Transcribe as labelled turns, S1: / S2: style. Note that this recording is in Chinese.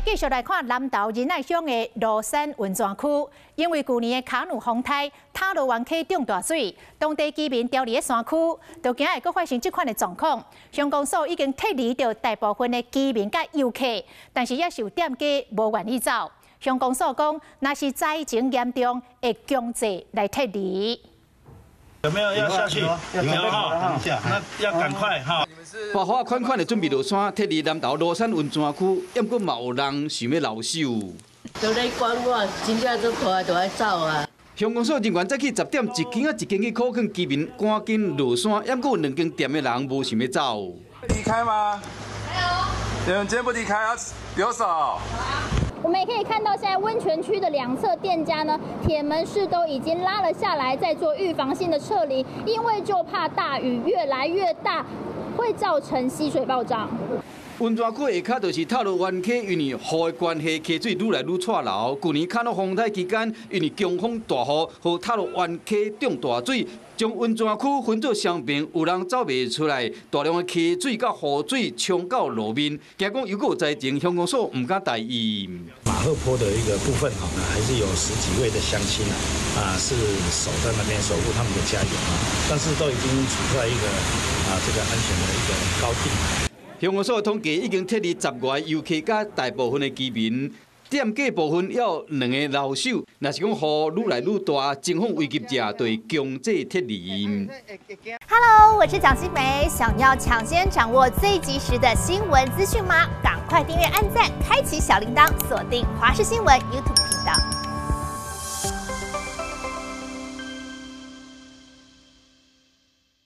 S1: 来继续来看南投仁爱乡的罗山温泉区，因为去年的卡努风台塔罗湾溪涨大水，当地居民调离的山区，就惊会阁发生这款的状况。乡公所已经撤离掉大部分的居民甲游客，但是也受店家无愿意走。乡公所讲，若是灾情严重，会强制来撤离。
S2: 有没有要下去？有没有哈？那要赶快哈！
S3: 花花款款的准备落山，撤离南投罗山温泉区，也不过嘛有人想要留守。
S4: 都在管我，真正都拖都爱走啊！
S3: 乡公所人员早起10点，一间一间去考劝居民赶紧落山，也不过有2间店的人无想要走。
S5: 离开吗？有人今天不离开要留守。
S6: 我们也可以看到，现在温泉区的两侧店家呢，铁门是都已经拉了下来，在做预防性的撤离，因为就怕大雨越来越大，会造成溪水暴涨。
S3: 温泉区下骹就是塔罗湾溪，因为雨的关系，溪水愈来愈错漏。去年卡诺风台期间，因为强风大雨，和塔罗湾溪涨大水，将温泉区分作双边，有人走袂出来，大量的溪水甲雨水冲到路面，惊讲又有灾情，乡公所唔敢大意。
S7: 马后坡的一个部分还是有10几位的乡亲是守在那边守护他们的家园但是都已经处在一个这个安全的一个高地。
S3: 乡公所统计已经撤离10外游客甲大部分的居民，店家部分要2个留守。若是讲雨愈来愈大，情况危急者，就会强制撤离。
S8: Hello， 我是蒋欣梅，想要抢先掌握最及时的新闻资讯吗？赶快订阅、按赞、开启小铃铛，锁定华视新闻 YouTube 频道。